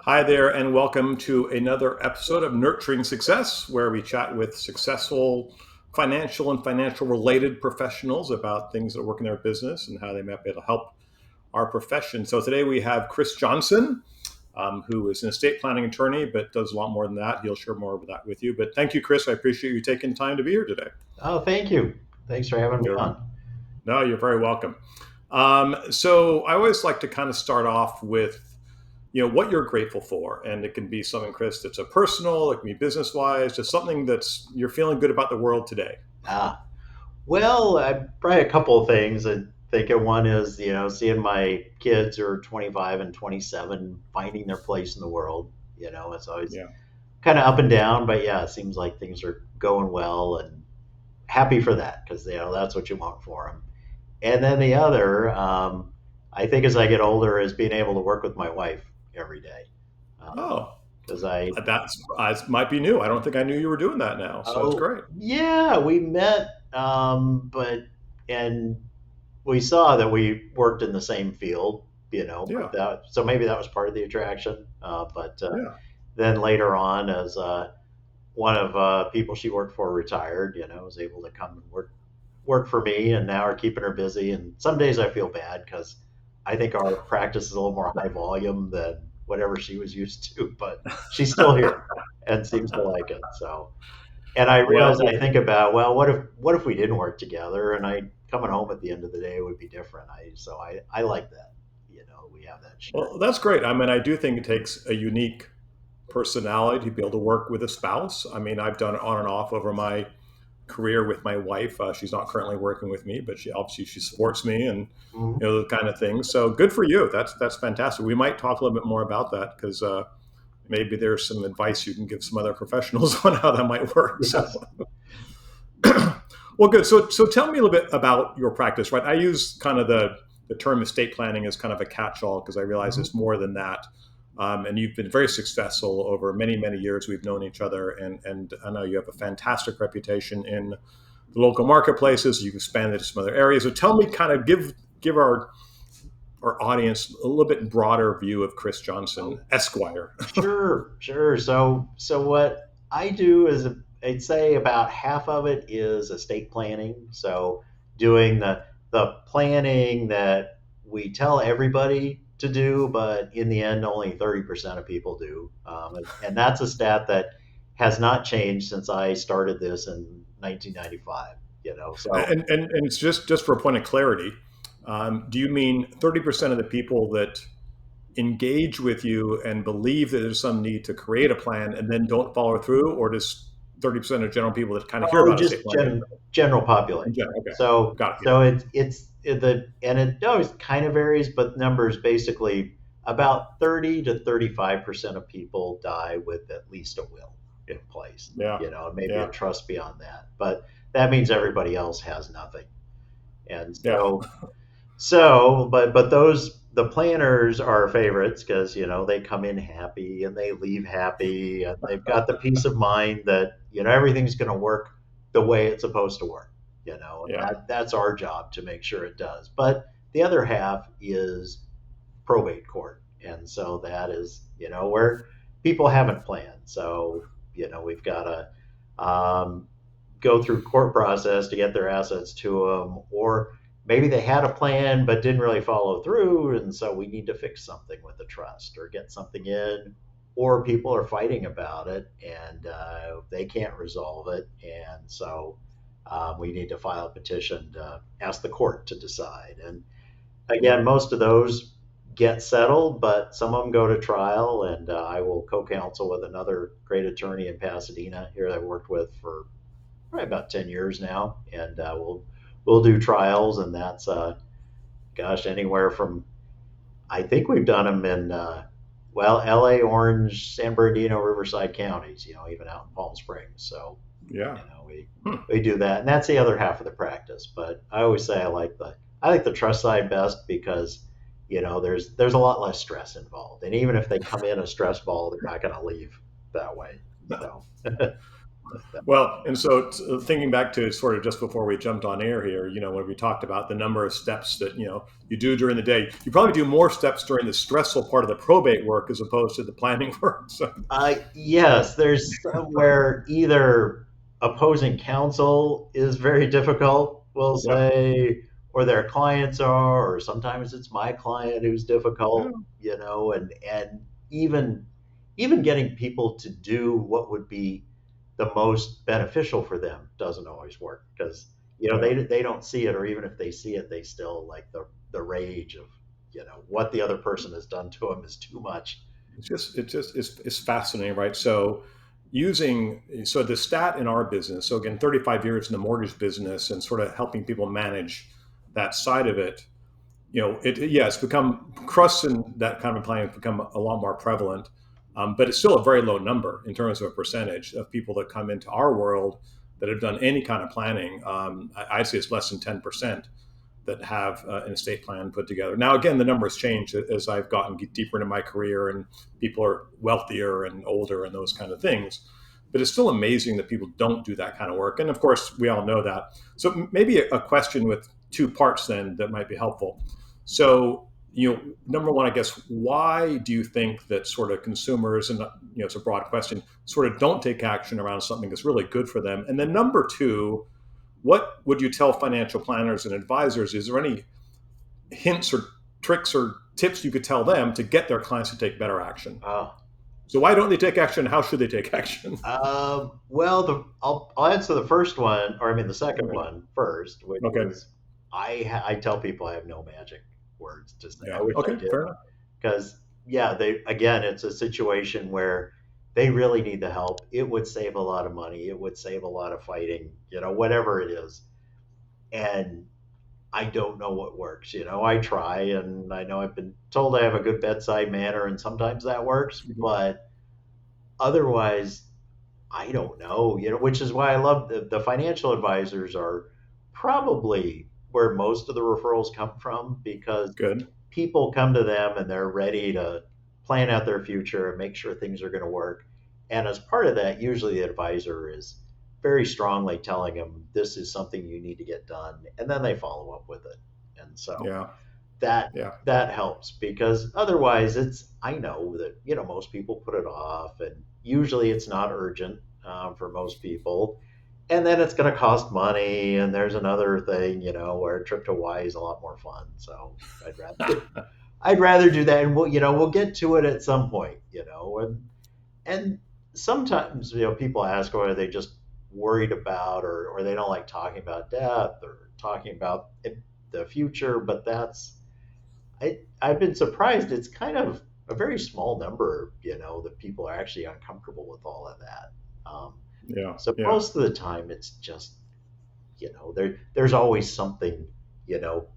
Hi there, and welcome to another episode of Nurturing Success, where we chat with successful financial and financial related professionals about things that work in their business and how they might be able to help our profession. So today we have Chris Johnson, who is an estate planning attorney, but does a lot more than that. He'll share more of that with you. But thank you, Chris. I appreciate you taking time to be here today. Oh, thank you. Thanks for having me You're, on. no, you're very welcome. So I always like to kind of start off with what you're grateful for, and it can be something, Chris, that's a personal, it can be business wise, just something that's you're feeling good about the world today. Ah, probably a couple of things. I think one is, seeing my kids who are 25 and 27 finding their place in the world. It's always Yeah. kind of up and down, but yeah, it seems like things are going well and happy for that because, that's what you want for them. And then the other, I think as I get older, is being able to work with my wife every day. Oh, Because I that might be new. I don't think I knew you were doing that now, so that's Oh, great. yeah, we met, but and we saw that we worked in the same field, Yeah. but so maybe that was part of the attraction. But Yeah. then later on, as one of people she worked for retired, was able to come and work for me, and now are keeping her busy. And some days I feel bad because I think our practice is a little more high volume than whatever she was used to, but she's still here and seems to like it. So. And I well, realize I think about, well, what if we didn't work together and I coming home at the end of the day would be different. I like that. We have that shared. well, that's great. I mean, I do think it takes a unique personality to be able to work with a spouse. I mean, I've done it on and off over my career with my wife. She's not currently working with me, but she supports me and Mhm. those kind of things. So good for you. That's fantastic. We might talk a little bit more about that because maybe there's some advice you can give some other professionals on how that might work. So, Yes. well, good. So tell me a little bit about your practice. Right, I use kind of the term estate planning as kind of a catch-all because I realize Mhm. it's more than that. And you've been very successful over many, many years. We've known each other, and I know you have a fantastic reputation in the local marketplaces. You've expanded to some other areas. So tell me, kind of give our audience a little bit broader view of Chris Johnson, Oh, Esquire. sure, sure. So what I do is I'd say about half of it is estate planning. So doing the planning that we tell everybody to do, but in the end, only 30% of people do. And that's a stat that has not changed since I started this in 1995. So And it's just for a point of clarity. Do you mean 30% of the people that engage with you and believe that there's some need to create a plan and then don't follow through, or just 30% of general people that kind of hear Oh, about just estate planning general in population. general? Okay, So got it. so it always kind of varies, but numbers basically about 30 to 35% of people die with at least a will in place. Yeah, And maybe a yeah, trust beyond that. But that means everybody else has nothing. And yeah, but those the planners are favorites because they come in happy and they leave happy and they've got the peace of mind that everything's going to work the way it's supposed to work. And yeah, that's our job to make sure it does. But the other half is probate court, and so that is where people haven't planned. So we've got to go through court process to get their assets to them, or maybe they had a plan but didn't really follow through, and so we need to fix something with the trust or get something in, or people are fighting about it and they can't resolve it, and so we need to file a petition to ask the court to decide. And again, most of those get settled, but some of them go to trial, and I will co-counsel with another great attorney in Pasadena here that I've worked with for probably about 10 years now, and we'll do trials, and that's gosh, anywhere from, I think we've done them in LA, Orange, San Bernardino, Riverside counties, even out in Palm Springs. So yeah. you know we Hmm. we do that, and that's the other half of the practice. But I always say I like the trust side best because there's a lot less stress involved, and even if they come in a stress ball, they're not going to leave that way. So Well, and so thinking back to sort of just before we jumped on air here, when we talked about the number of steps that, you do during the day, you probably do more steps during the stressful part of the probate work as opposed to the planning work. So, Yes, there's somewhere either opposing counsel is very difficult, we'll yep. say, or their clients are, or sometimes it's my client who's Yeah. difficult, and even getting people to do what would be the most beneficial for them doesn't always work because Yeah. they don't see it, or even if they see it, they still like the rage of what the other person has done to them is too much. It's fascinating, right? So so the stat in our business, so again, 35 years in the mortgage business and sort of helping people manage that side of it, it's become crusts and that kind of planning have become a lot more prevalent, but it's still a very low number in terms of a percentage of people that come into our world that have done any kind of planning. I'd say it's less than 10% that have an estate plan put together. Now, again, the numbers change as I've gotten deeper into my career and people are wealthier and older and those kind of things. But it's still amazing that people don't do that kind of work. And of course, we all know that. So maybe a question with two parts then that might be helpful. So, number one, I guess, why do you think that sort of consumers, and it's a broad question, sort of don't take action around something that's really good for them? And then number two, what would you tell financial planners and advisors? Is there any hints or tricks or tips you could tell them to get their clients to take better action? Oh, So why don't they take action? How should they take action? well, I'll answer the first one, or I mean the second Okay. one first, which Okay. is I tell people I have no magic words to say. I Yeah. wish I Okay. did, Fair enough. because yeah, they again, it's a situation where they really need the help. It would save a lot of money. It would save a lot of fighting, whatever it is. And I don't know what works. I try, and I know I've been told I have a good bedside manner, and sometimes that works, Mhm. but otherwise I don't know, which is why I love the financial advisors are probably where most of the referrals come from, because Good. people come to them and they're ready to plan out their future and make sure things are going to work. And as part of that, usually the advisor is very strongly telling them this is something you need to get done, and then they follow up with it. And so Yeah. that Yeah. that helps, because otherwise I know that most people put it off, and usually it's not urgent for most people, and then it's going to cost money, and there's another thing where a trip to Hawaii is a lot more fun, so I'd rather do that, and we'll get to it at some point, and sometimes people ask, or are they just worried about, or they don't like talking about death or talking about the future, but I've been surprised. It's kind of a very small number, that people are actually uncomfortable with all of that. Um, Yeah. so Yeah. most of the time, it's just, there's always something, you know,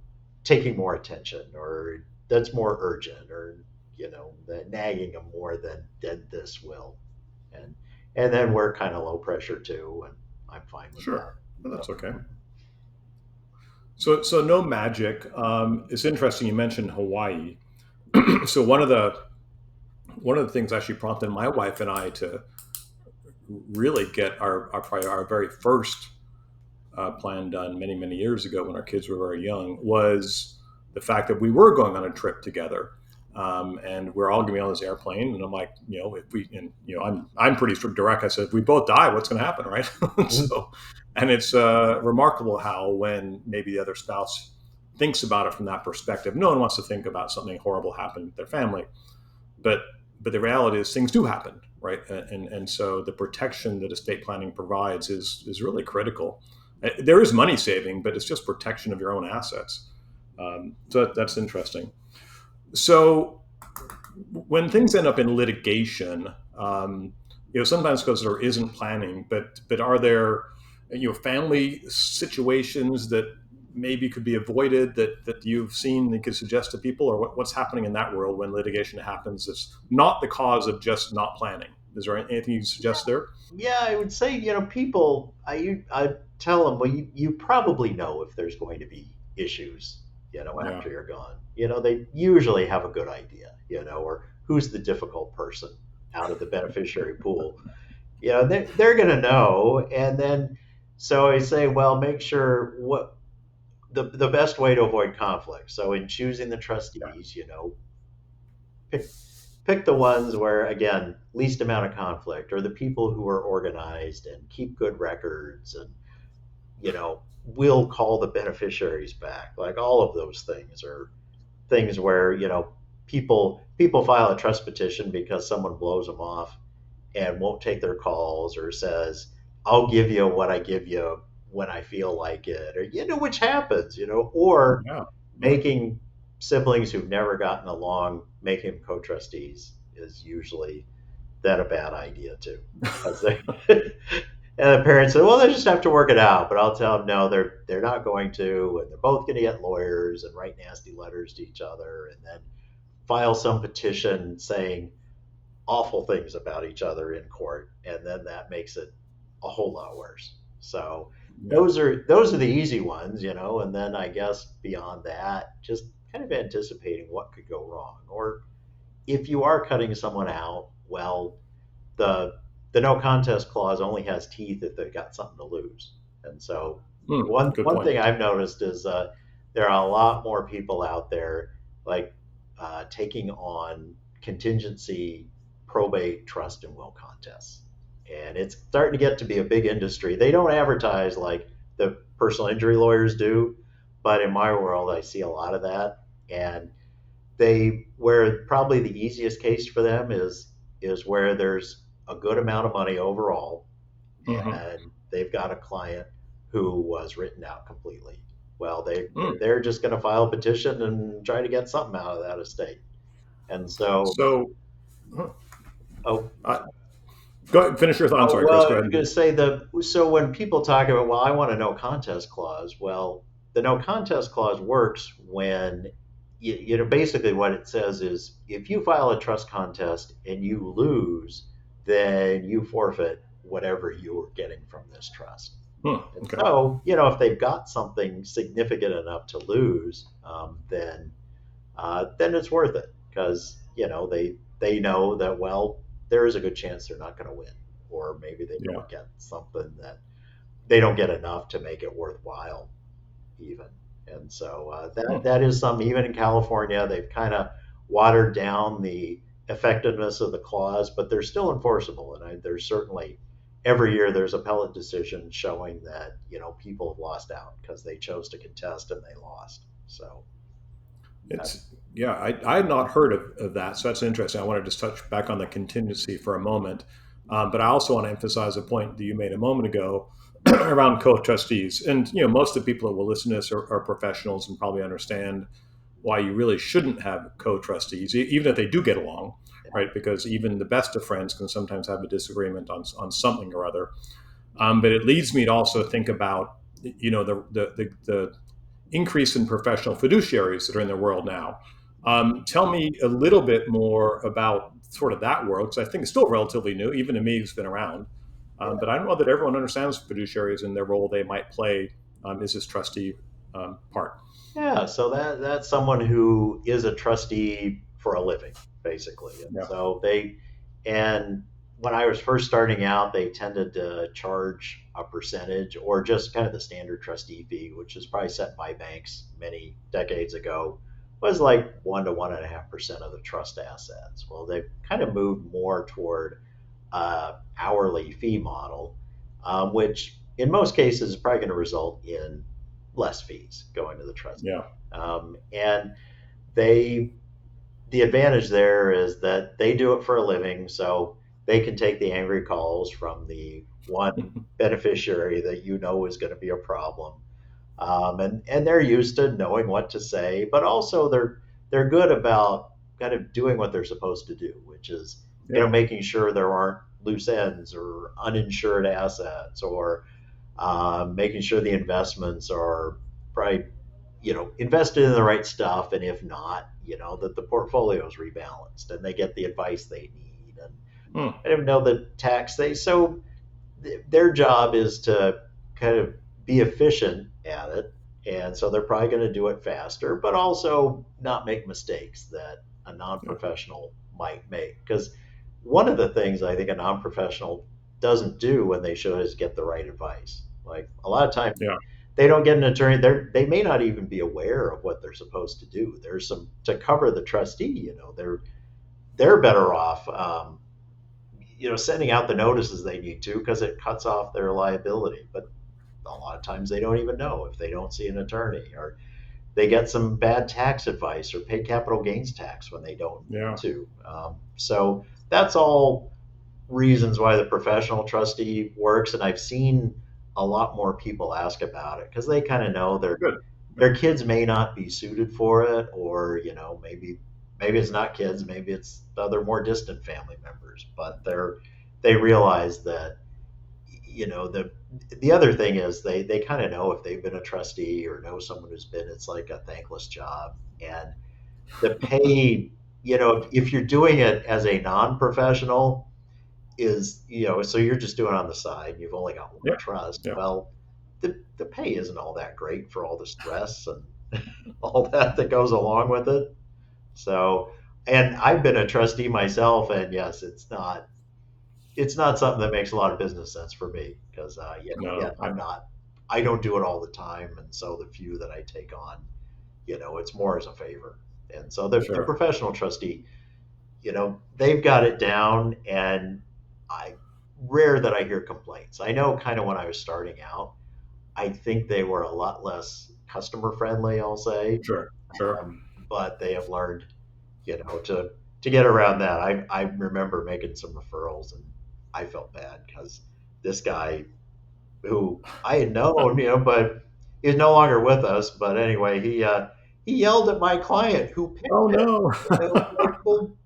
taking more attention, or that's more urgent, or that nagging them more than this will, and then we're kind of low pressure too, and I'm fine with that. Sure. Well, So, that's okay. So no magic. It's interesting you mentioned Hawaii. So one of the things actually prompted my wife and I to really get our very first plan done many years ago when our kids were very young was the fact that we were going on a trip together. And we're all going to be on this airplane, and I'm like, if we, and I'm pretty direct. I said, if we both die, what's going to happen, right? mhm. So, and it's remarkable how when maybe the other spouse thinks about it from that perspective, no one wants to think about something horrible happening to their family, but the reality is things do happen, right? And so the protection that estate planning provides is really critical. There is money saving, but it's just protection of your own assets. So that's interesting. So when things end up in litigation, sometimes because there isn't planning, but are there family situations that maybe could be avoided that you've seen that you could suggest to people, or what's happening in that world when litigation happens that's not the cause of just not planning? Is there anything you can suggest there? Yeah, I would say, people, I tell them, well, you probably know if there's going to be issues, Yeah. after you're gone. They usually have a good idea, or who's the difficult person out of the beneficiary pool. they're going to know. And then, so I say, well, make sure what the best way to avoid conflict. So in choosing the Yeah. trustees, pick pick the ones where, again, least amount of conflict, or the people who are organized and keep good records, and will call the beneficiaries back. Like, all of those things are things where people file a trust petition because someone blows them off and won't take their calls, or says, I'll give you what I give you when I feel like it, or which happens, or Yeah. Yeah. making siblings who've never gotten along, making them co-trustees is usually then a bad idea too, because they and the parents say, well, they just have to work it out. But I'll tell them, no, they're not going to, and they're both going to get lawyers and write nasty letters to each other, and then file some petition saying awful things about each other in court, and then that makes it a whole lot worse. So Yeah. those are the easy ones, and then I guess beyond that, just kind of anticipating what could go wrong. Or if you are cutting someone out, well, the the no contest clause only has teeth if they've got something to lose. And so Good one point. thing I've noticed is there are a lot more people out there, like taking on contingency probate trust and will contests. And it's starting to get to be a big industry. They don't advertise like the personal injury lawyers do, but in my world, I see a lot of that. And they where probably the easiest case for them is where there's a good amount of money overall, Hmm. and they've got a client who was written out completely. Well, Mm. they're just going to file a petition and try to get something out of that estate. And so, So, huh, oh, uh, go ahead, finish your thought. I'm oh, sorry, Chris. well, Go I ahead. was going to say, so when people talk about, well, I want a no contest clause. Well, the no contest clause works when basically what it says is, if you file a trust contest and you lose, then you forfeit whatever you were getting from this trust. And Okay. so, if they've got something significant enough to lose, then it's worth it, because they know that, well, there is a good chance they're not going to win, or maybe they Yeah. don't get something that they don't get enough to make it worthwhile even. And so that is some, even in California, they've kind of watered down the effectiveness of the clause, but they're still enforceable. And there's certainly, every year there's appellate decisions showing that people have lost out because they chose to contest and they lost. So that, It's yeah, I had not heard of that, so that's interesting. I want to just touch back on the contingency for a moment, but I also want to emphasize a point that you made a moment ago around co-trustees. And most of the people that will listen to this are professionals and probably understand why you really shouldn't have co-trustees, even if they do get along, right? Because even the best of friends can sometimes have a disagreement on something or other. But it leads me to also think about the increase in professional fiduciaries that are in the world now. Tell me a little bit more about sort of that world, because I think it's still relatively new, even to me who's been around. But I don't know that everyone understands fiduciaries and their role they might play is this trustee part. Yeah, so that's someone who is a trustee for a living, basically. And Yeah. so and when I was first starting out, they tended to charge a percentage, or just kind of the standard trustee fee, which is probably set by banks many decades ago, was like 1 to 1.5% of the trust assets. Well, they've kind of moved more toward hourly fee model, which in most cases is probably going to result in less fees going to the trustee. Yeah. And they, the advantage there is that they do it for a living, so they can take the angry calls from the one beneficiary that is going to be a problem. And they're used to knowing what to say, but also they're good about kind of doing what they're supposed to do, which is Yeah. making sure there aren't loose ends or uninsured assets, or making sure the investments are probably invested in the right stuff, and if not, that the portfolio is rebalanced and they get the advice they need, and Hmm. I don't know the tax they so their job is to kind of be efficient at it. And so they're probably going to do it faster, but also not make mistakes that a Yeah. non-professional might make. Because one of the things I think a non-professional doesn't do when they should is get the right advice. Like a lot of times Yeah. they don't get an attorney. They may not even be aware of what they're supposed to do. There's some to cover the trustee. They're better off, sending out the notices they need to because it cuts off their liability. But a lot of times they don't even know if they don't see an attorney, or they get some bad tax advice or pay capital gains tax when they don't need Yeah. to. So that's all reasons why the professional trustee works. And I've seen a lot more people ask about it because they kind of know Good. their kids may not be suited for it, or maybe it's not kids, maybe it's other more distant family members, but they realize that the other thing is they kind of know if they've been a trustee or know someone who's been, it's like a thankless job. And the pay, if you're doing it as a non-professional, is so you're just doing it on the side, you've only got one Yeah. trust. Yeah. Well, the pay isn't all that great for all the stress and all that goes along with it. So, and I've been a trustee myself, and yes, it's not something that makes a lot of business sense for me because, again, No. Yeah. I don't do it all the time, and so the few that I take on, it's more as a favor. And so the Sure. professional trustee, they've got it down, and I rare that I hear complaints. I know kind of when I was starting out, I think they were a lot less customer friendly, I'll say, Sure. Sure. but they have learned, to get around that. I remember making some referrals, and I felt bad because this guy who I had known, but he's no longer with us. But anyway, he yelled at my client who Oh picked it. no. And it was like, well,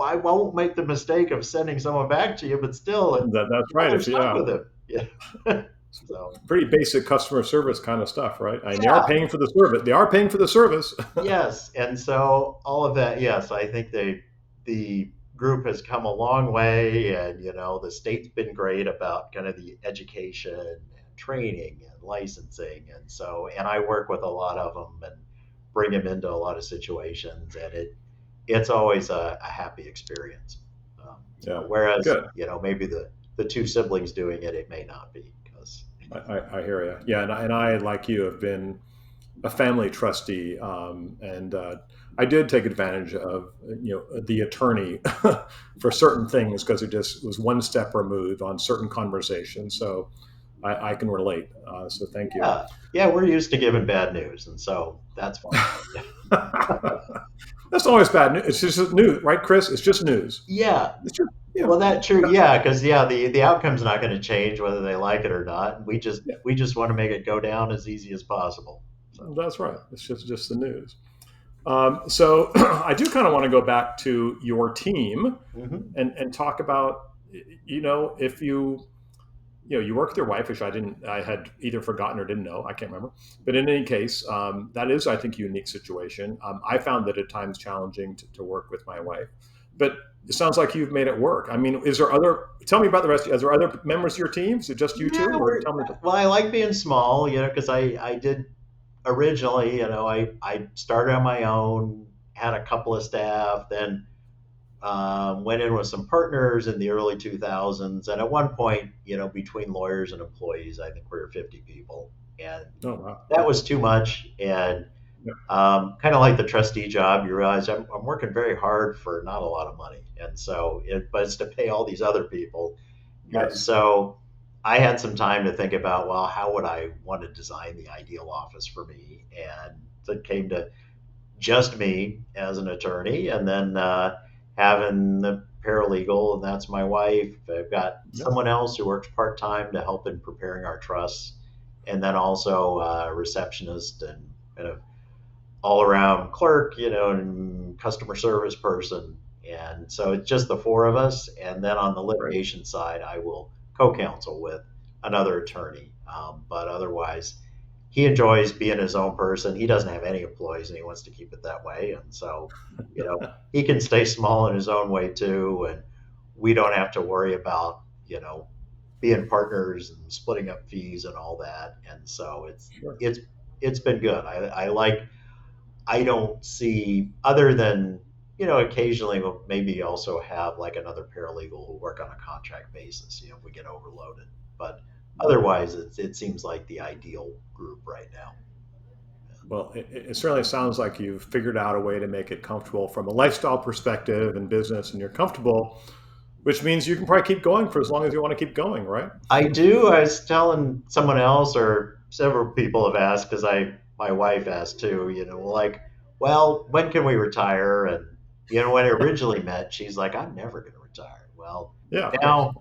I won't make the mistake of sending someone back to you, but still, That's right. they're If stuck yeah, with him. Yeah. So pretty basic customer service kind of stuff, right? And they are yeah, paying for the service. They are paying for the service. yes, and so all of that, yes, I think the group has come a long way, and the state's been great about kind of the education and training and licensing, and I work with a lot of them and bring them into a lot of situations, and it's always a happy experience. Yeah. Whereas Good. maybe the two siblings doing it, it may not be because I hear you. Yeah, and I, like you, have been a family trustee, and I did take advantage of the attorney for certain things because it just was one step removed on certain conversations. So I can relate. So thank you. yeah, yeah, we're used to giving bad news, and so that's fine. That's always bad news. It's just news, right, Chris? It's just news. Yeah, It's just well, that true. Yeah, because the outcome's not going to change whether they like it or not. yeah, We just want to make it go down as easy as possible. So. that's right. It's just the news. So I do kind of want to go back to your team Hmm. and talk about, if you work with your wife, which I had either forgotten or didn't know. I can't remember. But in any case, that is, I think, a unique situation. I found that at times challenging to work with my wife, but it sounds like you've made it work. I mean, tell me about the rest. Is there other members of your team? Is it just you Yeah, two, or tell me? well, I like being small, because I did originally, I started on my own, had a couple of staff, then went in with some partners in the early 2000s. And at one point, between lawyers and employees, I think we were 50 people. And Oh, wow. that was too much. And Yeah. kind of like the trustee job, you realize I'm working very hard for not a lot of money. And so, but it's to pay all these other people. And Yes. so I had some time to think about, well, how would I want to design the ideal office for me? And it came to just me as an attorney, and then having the paralegal, and that's my wife. I've got Yep. someone else who works part time to help in preparing our trusts, and then also a receptionist and kind of all around clerk, and customer service person. And so it's just the four of us. And then on the Right. litigation side, I will co counsel with another attorney. But otherwise, he enjoys being his own person. He doesn't have any employees and he wants to keep it that way. And so, he can stay small in his own way too. And we don't have to worry about, being partners and splitting up fees and all that. And so Sure. it's been good. I don't see, other than occasionally we'll maybe also have like another paralegal who work on a contract basis, if we get overloaded. But otherwise, it seems like the ideal group right now. Well, it certainly sounds like you've figured out a way to make it comfortable from a lifestyle perspective and business, and you're comfortable, which means you can probably keep going for as long as you want to keep going, right? I do. I was telling someone else, or several people have asked, because my wife asked too. Like, well, when can we retire? And when I originally met, she's like, I'm never going to retire. Well, Yeah, of course. now,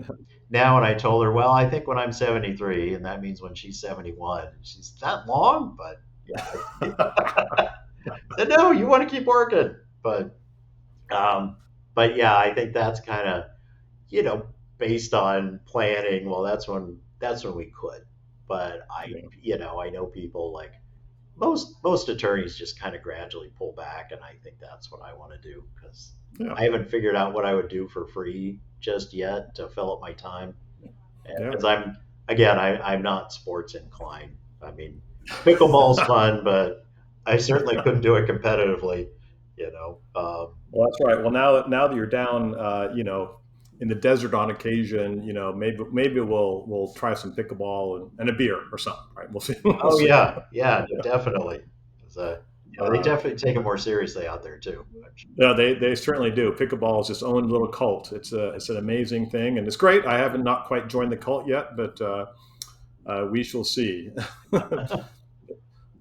now, and I told her, well, I think when I'm 73, and that means when she's 71. She's that long, but yeah. I said, no, you want to keep working, um, but yeah, I think that's kind of you know, based on planning, well, that's when we could. But Yeah, I know people like most attorneys just kind of gradually pull back, and I think that's what I want to do because yeah, I haven't figured out what I would do for free just yet to fill up my time. yeah. Because I'm not sports inclined. I mean, pickleball's fun, but I certainly couldn't do it competitively. Well, that's right. Well, now that you're down, in the desert on occasion, maybe we'll try some pickleball and a beer or something, right? We'll see. We'll Oh see. yeah, yeah, definitely. 'Cause, they Uh, definitely take it more seriously out there too. yeah, they certainly do. Pickleball is its own little cult. It's an amazing thing, and it's great. I haven't not quite joined the cult yet, but we shall see.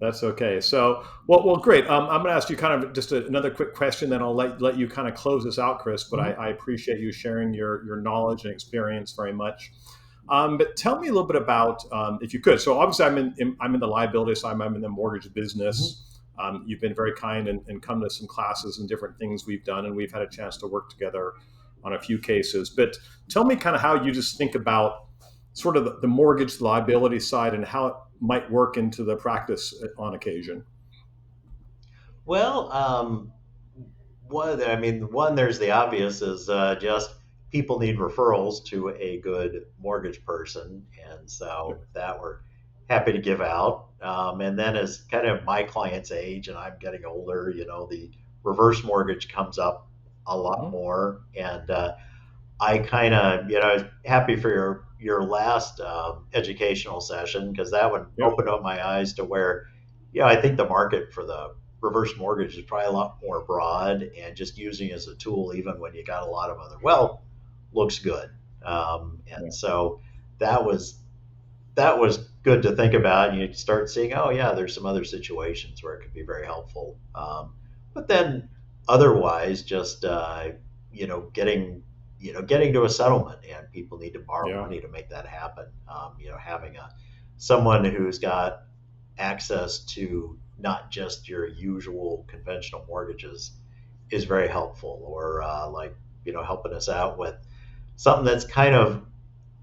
That's okay. So, well, great. I'm going to ask you kind of just another quick question, then I'll let you kind of close this out, Chris. But Mhm. I appreciate you sharing your knowledge and experience very much. But tell me a little bit about, if you could. So, obviously, I'm in the liability side. I'm in the mortgage Mhm. business. You've been very kind and come to some classes and different things we've done, and we've had a chance to work together on a few cases. But tell me kind of how you just think about sort of the mortgage liability side and how it might work into the practice on occasion. Well, one, there's the obvious is just people need referrals to a good mortgage person, and Yeah. so that we're happy to give out. And then as kind of my client's age and I'm getting older, the reverse mortgage comes up a lot Mhm. more, and I kind of, I was happy for your last educational session because that one Yeah. opened up my eyes to where, I think the market for the reverse mortgage is probably a lot more broad, and just using it as a tool, even when you got a lot of other wealth, looks good. And Yeah. so that was that was good to think about. And you start seeing, oh yeah, there's some other situations where it could be very helpful. But then otherwise, just getting getting to a settlement, and people need to borrow Yeah. money to make that happen. Having a someone who's got access to not just your usual conventional mortgages is very helpful, or like helping us out with something that's kind of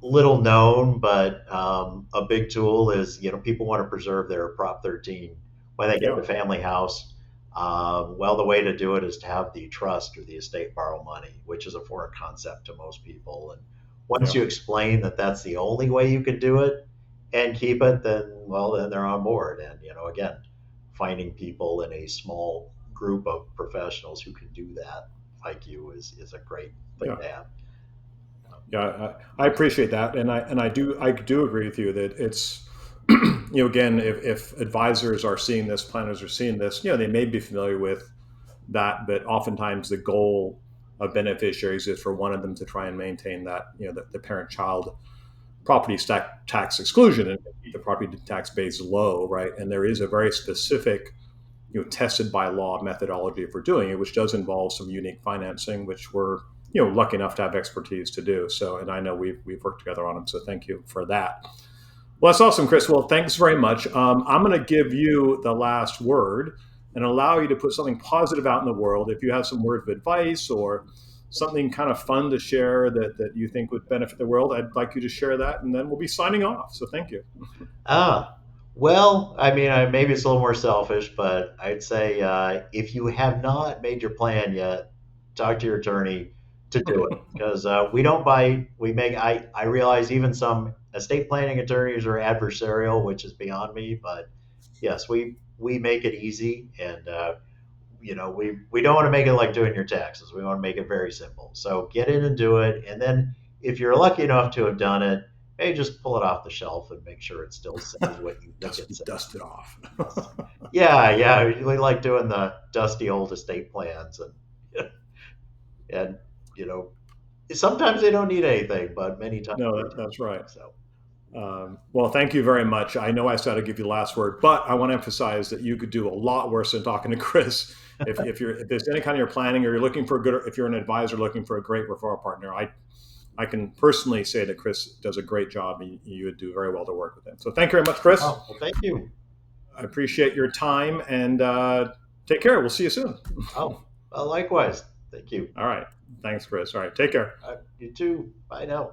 little known, but a big tool is people want to preserve their Prop 13 when they get Yeah. the family house. Well, the way to do it is to have the trust or the estate borrow money, which is a foreign concept to most people. And once Yeah. you explain that that's the only way you can do it and keep it, then they're on board. And again, finding people in a small group of professionals who can do that like you is a great thing Yeah. to have. Yeah. I appreciate that, and I do agree with you that it's again, if advisors are seeing this, planners are seeing this, they may be familiar with that, but oftentimes the goal of beneficiaries is for one of them to try and maintain that the parent child property tax exclusion and keep the property tax base low, right? And there is a very specific, tested by law methodology for doing it, which does involve some unique financing, which we're lucky enough to have expertise to do. So, and I know we've worked together on them. So, thank you for that. Well, that's awesome, Chris. Well, thanks very much. I'm going to give you the last word and allow you to put something positive out in the world. If you have some words of advice or something kind of fun to share that you think would benefit the world, I'd like you to share that, and then we'll be signing off. So thank you. Ah, well, maybe it's a little more selfish, but I'd say if you have not made your plan yet, talk to your attorney to do it because we don't bite. We make. I realize even some estate planning attorneys are adversarial, which is beyond me. But yes, we make it easy, and we don't want to make it like doing your taxes. We want to make it very simple. So get in and do it. And then if you're lucky enough to have done it, hey, just pull it off the shelf and make sure it still says what you think it says. Dust it off. Yeah. We like doing the dusty old estate plans and sometimes they don't need anything, but many times No, that's right. so. Well, thank you very much. I know I said I'd give you the last word, but I want to emphasize that you could do a lot worse than talking to Chris. If there's any kind of your planning, or you're looking for if you're an advisor looking for a great referral partner, I can personally say that Chris does a great job, and you would do very well to work with him. So thank you very much, Chris. Oh, well, thank you. I appreciate your time, and take care. We'll see you soon. Oh, well, likewise. Thank you. All right. Thanks, Chris. All right. Take care. You too. Bye now.